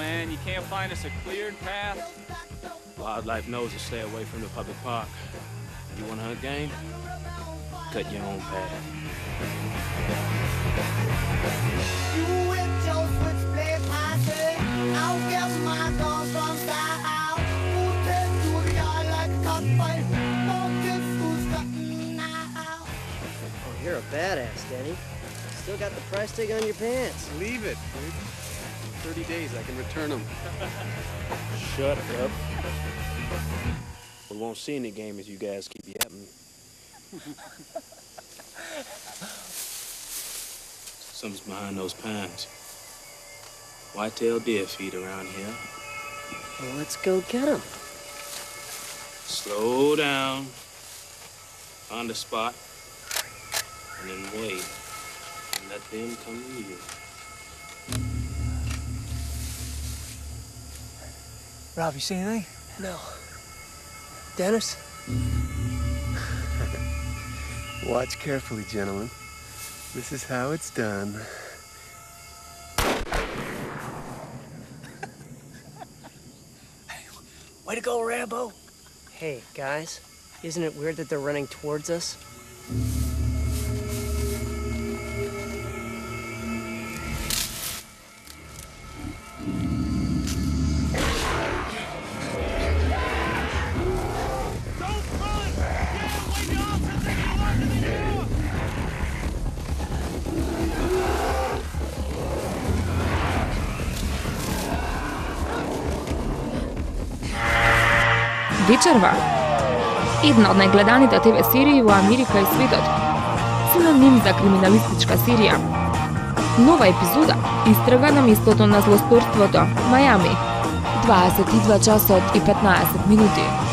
man. You can't find us a cleared path? Wildlife knows to stay away from the public park. You want to hunt game? Cut your own path. You with your switchblade posse, I'll get my gun from that out. Who take you yard like cutfight? Don't get who's cutting now. Oh, you're a badass, Denny. Still got the price tag on your pants. Leave it, dude. 30 days, I can return them. Shut up. We won't see any game as you guys keep yapping. Something's behind those pines. White-tailed deer feed around here. Well, let's go get them. Slow down. Find a spot. And then wait. And let them come to you. Rob, you see anything? No. Dennis? Watch carefully, gentlemen. This is how it's done. Way to go, Rambo. Hey, guys. Isn't it weird that they're running towards us? Вечерва. Една од најгледаните ТВ серии во Америка е светот. Синоним за криминалистичка серија. Нова епизода истрага на местото на злосторството, Мајами. 22 часот и 15 минути.